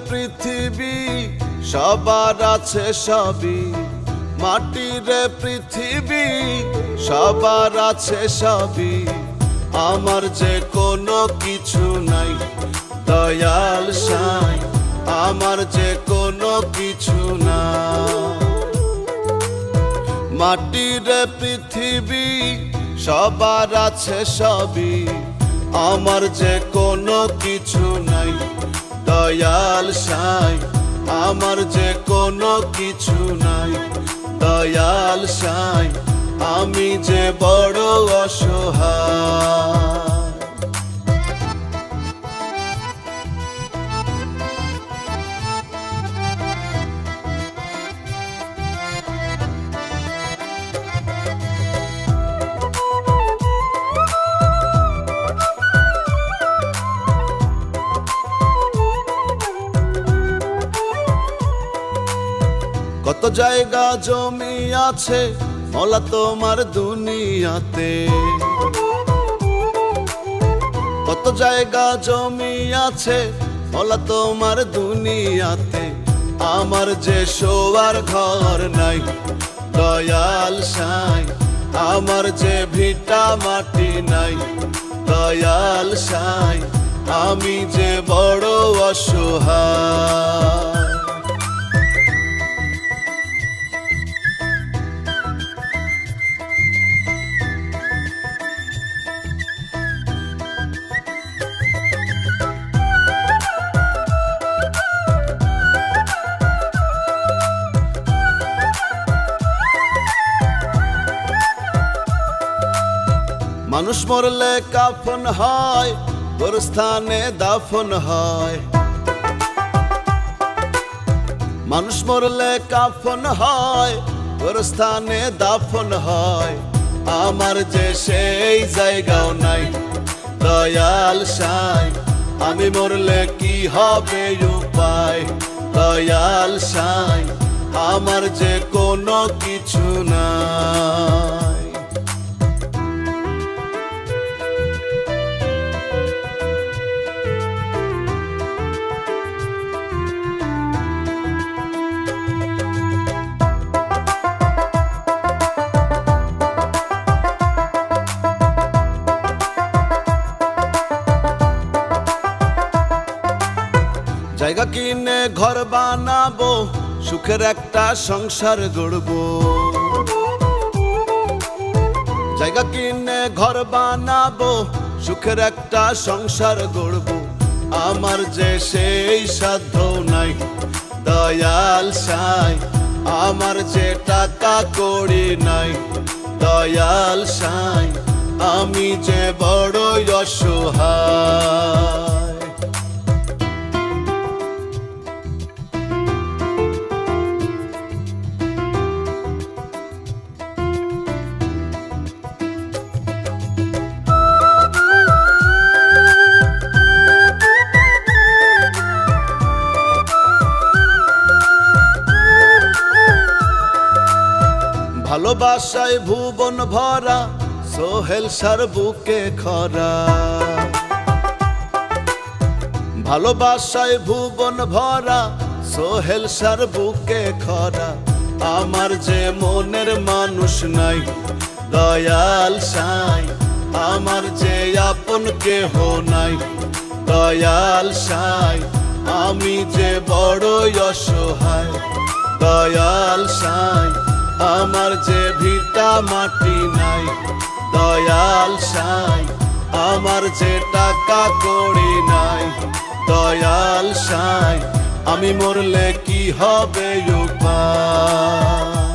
পৃথিবী সবার আছে সবই, মাটির পৃথিবী সবার আছে সবই, আমার যে কোনো কিছু নাই দয়াল সাই, আমার যে কোনো কিছু না। মাটির পৃথিবী সবার আছে সবই, আমার যে কোনো কিছু নাই দয়াল সাই, আমার যে কোনো কিছু নাই দয়াল সাই, আমি যে বড় অসহায়। কত জায়গা জমি আছে মওলা তোমার দুনিয়াতে, কত জায়গা জমি আছে মওলা তোমার দুনিয়াতে, আমার যে শোয়ার ঘর নাই দয়াল সাই, আমার যে ভিটা মাটি নাই দয়াল সাই, আমি যে বড় অসহায়। মানুষ মরলে কাফন হয়, গোরস্থানে দাফন হয়, মানুষ মরলে কাফন হয়, গোরস্থানে দাফন হয়, আমার যে সেই জায়গাও নাই দয়াল সাই, আমি মরলে কি হবে উপায় দয়াল সাই, আমার যে কোনো কিছু নাই। জায়গা কিনে ঘর বানাবো, সুখের একটা সংসার গড়বো, জায়গা কিনে ঘর বানাবো, সুখের একটা সংসার গড়বো, আমার যে সেই সাধ্য নাই দয়াল সাই, আমার যে টাকা কড়ি নাই দয়াল সাই, আমি যে বড় অসহায়। ভালোবাসায় ভুবন ভরা, সোহেল সার বুকে খরা, ভালোবাসায় ভুবন ভরা, সোহেল সার বুকে খরা, আমার যে মনের মানুষ নাই দয়াল সাই, আমার যে আপন কেহ নাই দয়াল সাই, আমি যে বড় অসহায় দয়াল সাই, আমার যে ভিটা মাটি নাই দয়াল সাই, আমার যে টাকা কড়ি নাই দয়াল সাই, আমি মরলে কি হবে উপায়।